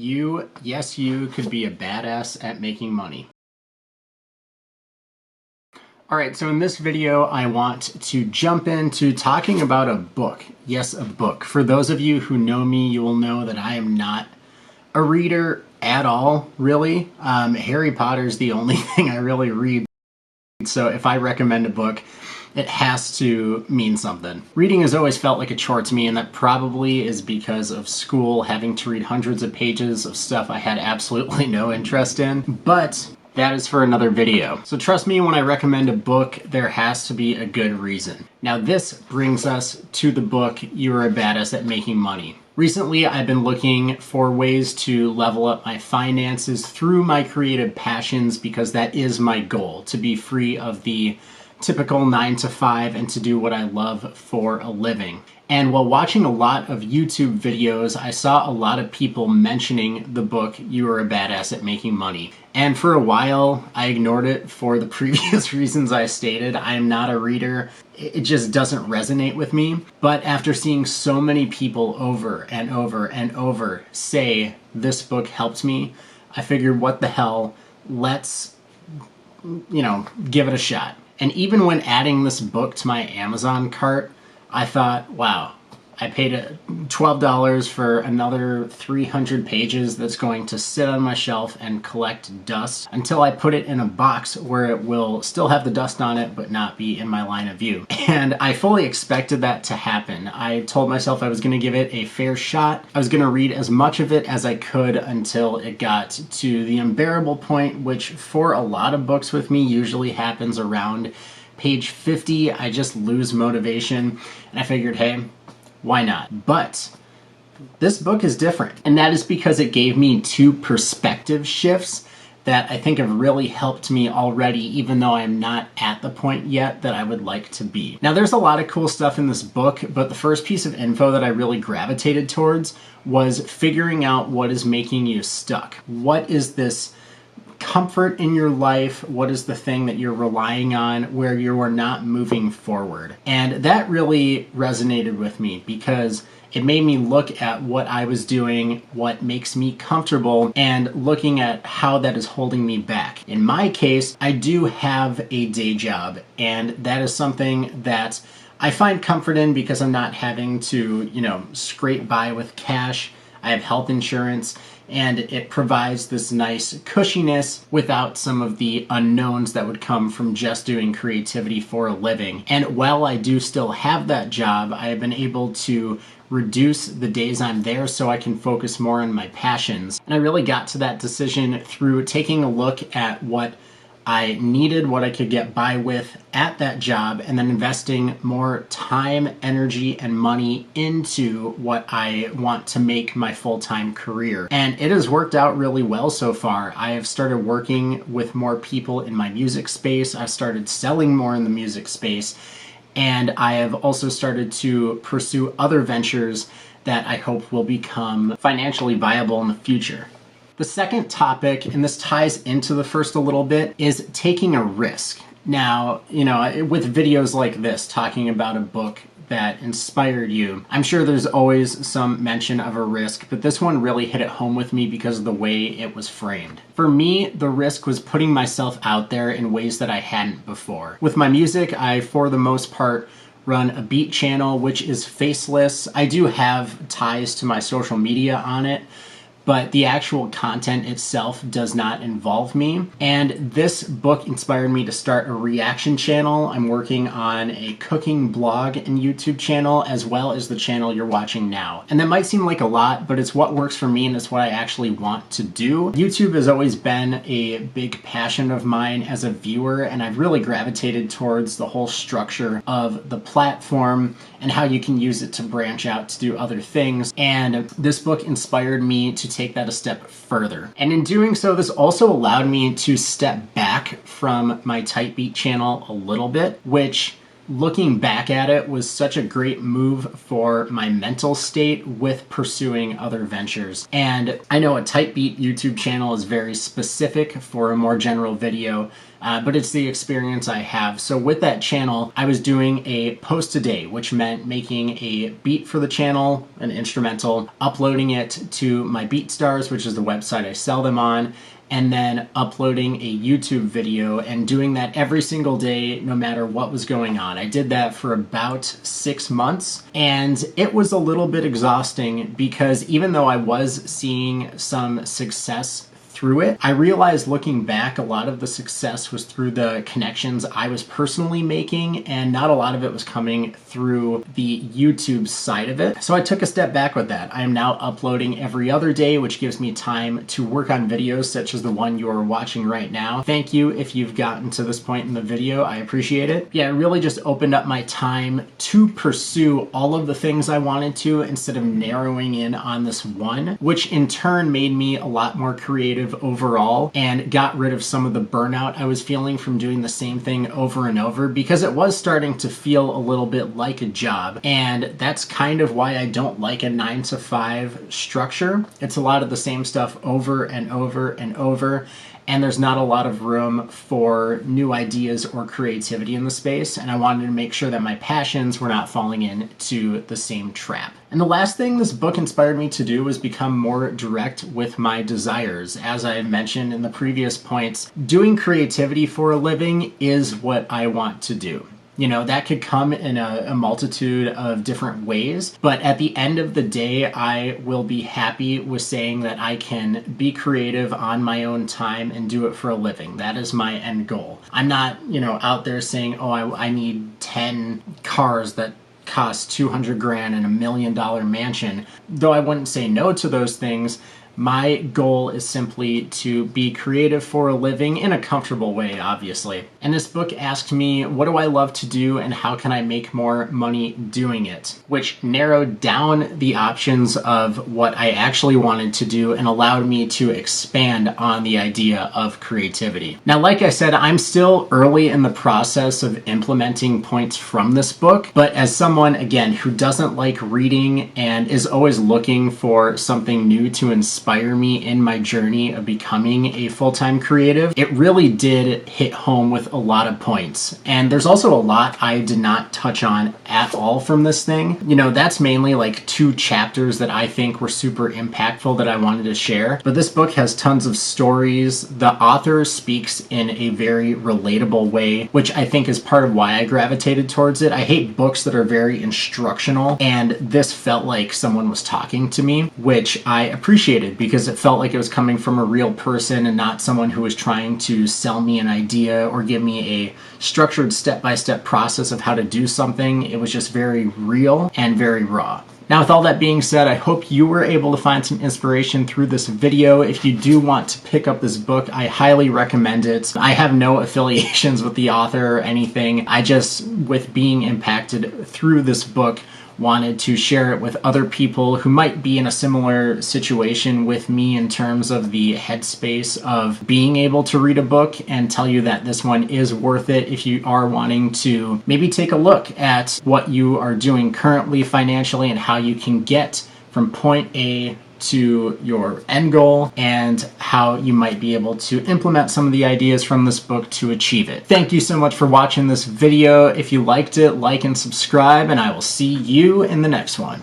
Yes, you could be a badass at making money. Alright, so in this video, I want to jump into talking about a book. Yes, a book. For those of you who know me, you will know that I am not a reader at all, really. Harry Potter's the only thing I really read. So if I recommend a book, it has to mean something. Reading has always felt like a chore to me, and that probably is because of school, having to read hundreds of pages of stuff I had absolutely no interest in. But that is for another video. So trust me, when I recommend a book, there has to be a good reason. Now this brings us to the book, You Are a Badass at Making Money. Recently, I've been looking for ways to level up my finances through my creative passions, because that is my goal, to be free of the typical 9-to-5 and to do what I love for a living. And while watching a lot of YouTube videos, I saw a lot of people mentioning the book, You Are a Badass at Making Money. And for a while, I ignored it for the previous reasons I stated. I'm not a reader. It just doesn't resonate with me. But after seeing so many people over and over and over say this book helped me, I figured, what the hell, let's, give it a shot. And even when adding this book to my Amazon cart, I thought, wow, I paid $12 for another 300 pages that's going to sit on my shelf and collect dust until I put it in a box where it will still have the dust on it but not be in my line of view. And I fully expected that to happen. I told myself I was going to give it a fair shot. I was going to read as much of it as I could until it got to the unbearable point, which for a lot of books with me usually happens around page 50. I just lose motivation, and I figured, hey, why not? But this book is different, and that is because it gave me two perspective shifts that I think have really helped me already, even though I'm not at the point yet that I would like to be. Now, there's a lot of cool stuff in this book, but the first piece of info that I really gravitated towards was figuring out what is making you stuck. What is this comfort in your life? What is the thing that you're relying on where you are not moving forward? And that really resonated with me, because it made me look at what I was doing, what makes me comfortable, and looking at how that is holding me back. In my case, I do have a day job, and that is something that I find comfort in because I'm not having to, scrape by with cash. I have health insurance, and it provides this nice cushiness without some of the unknowns that would come from just doing creativity for a living. And while I do still have that job, I have been able to reduce the days I'm there so I can focus more on my passions. And I really got to that decision through taking a look at what I needed, what I could get by with at that job, and then investing more time, energy, and money into what I want to make my full-time career. And it has worked out really well so far. I have started working with more people in my music space. I've started selling more in the music space. And I have also started to pursue other ventures that I hope will become financially viable in the future. The second topic, and this ties into the first a little bit, is taking a risk. Now, with videos like this, talking about a book that inspired you, I'm sure there's always some mention of a risk, but this one really hit it home with me because of the way it was framed. For me, the risk was putting myself out there in ways that I hadn't before. With my music, I, for the most part, run a beat channel, which is faceless. I do have ties to my social media on it, but the actual content itself does not involve me. And this book inspired me to start a reaction channel. I'm working on a cooking blog and YouTube channel, as well as the channel you're watching now. And that might seem like a lot, but it's what works for me, and it's what I actually want to do. YouTube has always been a big passion of mine as a viewer, and I've really gravitated towards the whole structure of the platform and how you can use it to branch out to do other things. And this book inspired me to take that a step further. And in doing so, this also allowed me to step back from my Type Beat channel a little bit, which, looking back at it, was such a great move for my mental state with pursuing other ventures. And I know a Type Beat YouTube channel is very specific for a more general video, but it's the experience I have. So with that channel, I was doing a post a day, which meant making a beat for the channel, an instrumental, uploading it to my BeatStars, which is the website I sell them on, and then uploading a YouTube video and doing that every single day, no matter what was going on. I did that for about 6 months, and it was a little bit exhausting because even though I was seeing some success through it, I realized looking back, a lot of the success was through the connections I was personally making, and not a lot of it was coming through the YouTube side of it. So I took a step back with that. I am now uploading every other day, which gives me time to work on videos such as the one you are watching right now. Thank you if you've gotten to this point in the video. I appreciate it. Yeah, it really just opened up my time to pursue all of the things I wanted to instead of narrowing in on this one, which in turn made me a lot more creative overall and got rid of some of the burnout I was feeling from doing the same thing over and over, because it was starting to feel a little bit like a job. And that's kind of why I don't like a 9-to-5 structure. It's a lot of the same stuff over and over and over, and there's not a lot of room for new ideas or creativity in the space, and I wanted to make sure that my passions were not falling into the same trap. And the last thing this book inspired me to do was become more direct with my desires. As I mentioned in the previous points, doing creativity for a living is what I want to do. You know, that could come in a multitude of different ways, but at the end of the day, I will be happy with saying that I can be creative on my own time and do it for a living. That is my end goal. I'm not, out there saying, oh, I need 10 cars that cost 200 grand and $1 million mansion. Though I wouldn't say no to those things, my goal is simply to be creative for a living in a comfortable way, obviously. And this book asked me, what do I love to do and how can I make more money doing it? Which narrowed down the options of what I actually wanted to do and allowed me to expand on the idea of creativity. Now, like I said, I'm still early in the process of implementing points from this book, but as someone, again, who doesn't like reading and is always looking for something new to inspire me in my journey of becoming a full-time creative, it really did hit home with a lot of points. And there's also a lot I did not touch on at all from this thing. That's mainly like 2 chapters that I think were super impactful that I wanted to share. But this book has tons of stories. The author speaks in a very relatable way, which I think is part of why I gravitated towards it. I hate books that are very instructional, and this felt like someone was talking to me, which I appreciated, because it felt like it was coming from a real person and not someone who was trying to sell me an idea or give me a structured step-by-step process of how to do something. It was just very real and very raw. Now, with all that being said, I hope you were able to find some inspiration through this video. If you do want to pick up this book, I highly recommend it. I have no affiliations with the author or anything. I just, with being impacted through this book, wanted to share it with other people who might be in a similar situation with me in terms of the headspace of being able to read a book, and tell you that this one is worth it if you are wanting to maybe take a look at what you are doing currently financially and how you can get from point A to your end goal, and how you might be able to implement some of the ideas from this book to achieve it. Thank you so much for watching this video. If you liked it, like and subscribe, and I will see you in the next one.